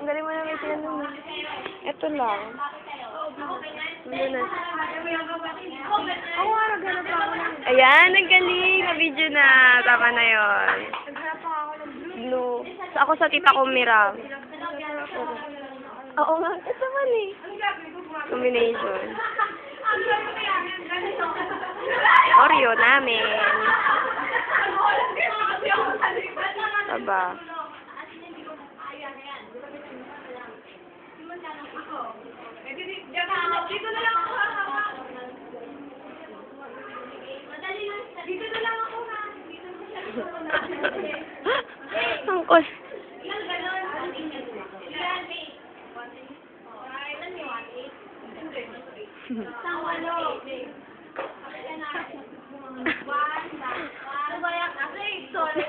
Ang galing mo na may tinanong. Ito lang. Ano na? Ako nga, naghanap pa ako ng... Ayan, ang galing. Na-video na. Tama na yun. Naghanap pa ako ng Blue. So, ako sa tita ko, Mira. Oo nga. Ito man eh. Combination. Oreo namin. Taba. Dito na lang ako, ha? Dito na lang ako, ha? Ang kus. Ilang ganon? Ilan? Isang walo. Ano ba yan? Sorry.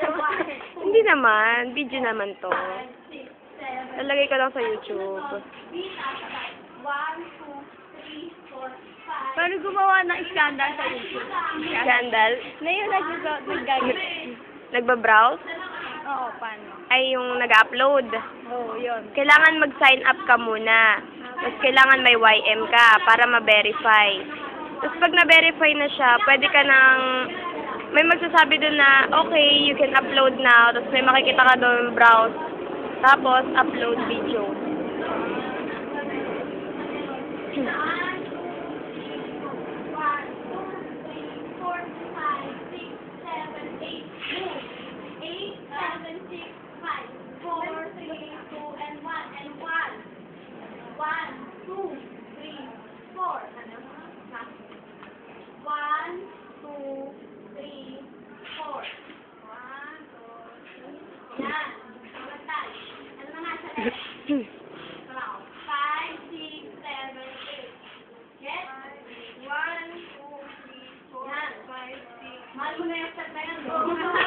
Hindi naman. Video naman to. Lalagay ko lang sa YouTube. 1, 2, 3, 4, 5. Paano gumawa ng scandal sa YouTube? Scandal? Na yung nag-gagawin. Nagbabrowse? Oo, paano? Ay, yung nag-upload. Oo, yun. Kailangan mag-sign up ka muna. Tapos kailangan may YM ka para ma-verify. Tapos pag na-verify na siya, pwede ka nang... May magsasabi dun na, okay, you can upload now. Tapos may makikita ka doon, browse. Tapos, upload video. Mahal mo na yung set na yan.